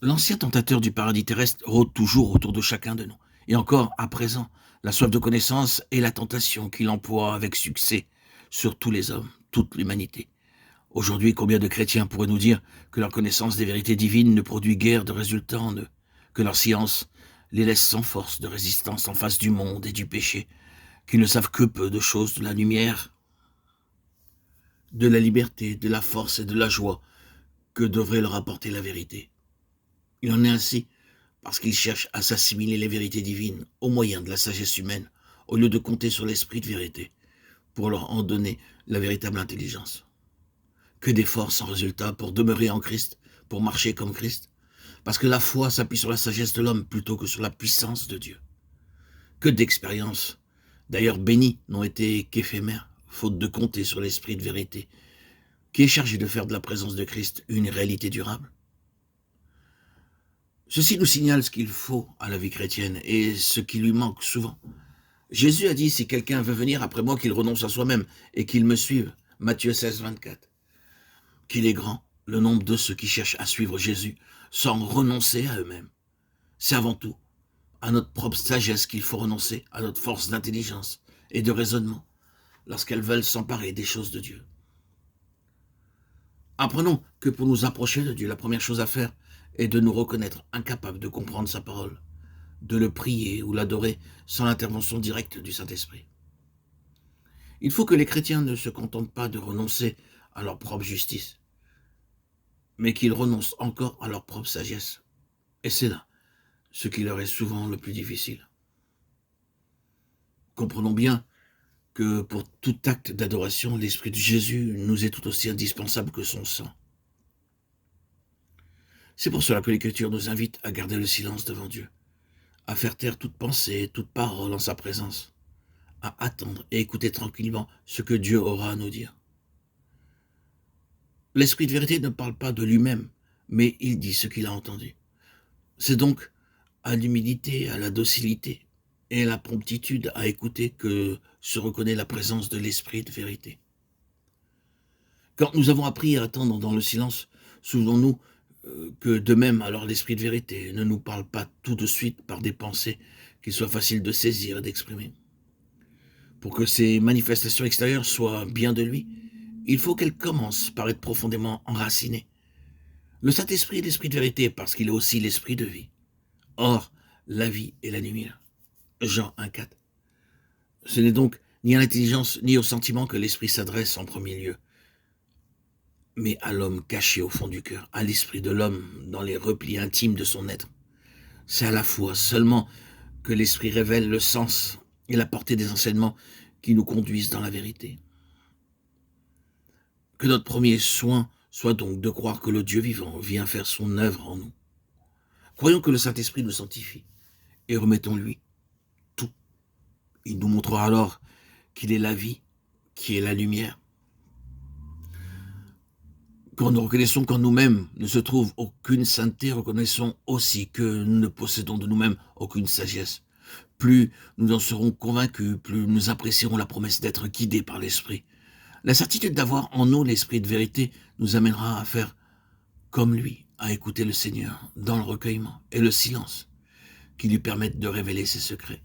L'ancien tentateur du paradis terrestre rôde toujours autour de chacun de nous. Et encore à présent, la soif de connaissance est la tentation qu'il emploie avec succès sur tous les hommes, toute l'humanité. Aujourd'hui, combien de chrétiens pourraient nous dire que leur connaissance des vérités divines ne produit guère de résultats en eux, que leur science les laisse sans force de résistance en face du monde et du péché, qu'ils ne savent que peu de choses de la lumière, de la liberté, de la force et de la joie que devrait leur apporter la vérité. Il en est ainsi parce qu'ils cherchent à s'assimiler les vérités divines au moyen de la sagesse humaine, au lieu de compter sur l'esprit de vérité pour leur en donner la véritable intelligence. Que d'efforts sans résultat pour demeurer en Christ, pour marcher comme Christ, parce que la foi s'appuie sur la sagesse de l'homme plutôt que sur la puissance de Dieu. Que d'expériences, d'ailleurs bénies, n'ont été qu'éphémères, faute de compter sur l'esprit de vérité, qui est chargé de faire de la présence de Christ une réalité durable. Ceci nous signale ce qu'il faut à la vie chrétienne et ce qui lui manque souvent. Jésus a dit, si quelqu'un veut venir après moi, qu'il renonce à soi-même et qu'il me suive. Matthieu 16, 24. Qu'il est grand, le nombre de ceux qui cherchent à suivre Jésus sans renoncer à eux-mêmes. C'est avant tout à notre propre sagesse qu'il faut renoncer, à notre force d'intelligence et de raisonnement, lorsqu'elles veulent s'emparer des choses de Dieu. Apprenons que pour nous approcher de Dieu, la première chose à faire est de nous reconnaître incapables de comprendre sa parole, de le prier ou l'adorer sans l'intervention directe du Saint-Esprit. Il faut que les chrétiens ne se contentent pas de renoncer à leur propre justice, mais qu'ils renoncent encore à leur propre sagesse. Et c'est là ce qui leur est souvent le plus difficile. Comprenons bien que pour tout acte d'adoration, l'Esprit de Jésus nous est tout aussi indispensable que son sang. C'est pour cela que l'Écriture nous invite à garder le silence devant Dieu, à faire taire toute pensée, toute parole en sa présence, à attendre et écouter tranquillement ce que Dieu aura à nous dire. L'Esprit de vérité ne parle pas de lui-même, mais il dit ce qu'il a entendu. C'est donc à l'humilité, à la docilité et à la promptitude à écouter que se reconnaît la présence de l'Esprit de vérité. Quand nous avons appris à attendre dans le silence, souvenons-nous que de même, alors l'Esprit de vérité ne nous parle pas tout de suite par des pensées qu'il soit facile de saisir et d'exprimer. Pour que ces manifestations extérieures soient bien de lui, il faut qu'elles commencent par être profondément enracinées. Le Saint-Esprit est l'Esprit de vérité parce qu'il est aussi l'Esprit de vie. Or, la vie est la lumière. Jean 1,4. Ce n'est donc ni à l'intelligence ni au sentiment que l'Esprit s'adresse en premier lieu, mais à l'homme caché au fond du cœur, à l'esprit de l'homme dans les replis intimes de son être. C'est à la fois seulement que l'Esprit révèle le sens et la portée des enseignements qui nous conduisent dans la vérité. Que notre premier soin soit donc de croire que le Dieu vivant vient faire son œuvre en nous. Croyons que le Saint-Esprit nous sanctifie et remettons-lui tout. Il nous montrera alors qu'il est la vie, qui est la lumière. Quand nous reconnaissons qu'en nous-mêmes ne se trouve aucune sainteté, reconnaissons aussi que nous ne possédons de nous-mêmes aucune sagesse. Plus nous en serons convaincus, plus nous apprécierons la promesse d'être guidés par l'Esprit. La certitude d'avoir en nous l'Esprit de vérité nous amènera à faire comme lui, à écouter le Seigneur dans le recueillement et le silence qui lui permettent de révéler ses secrets.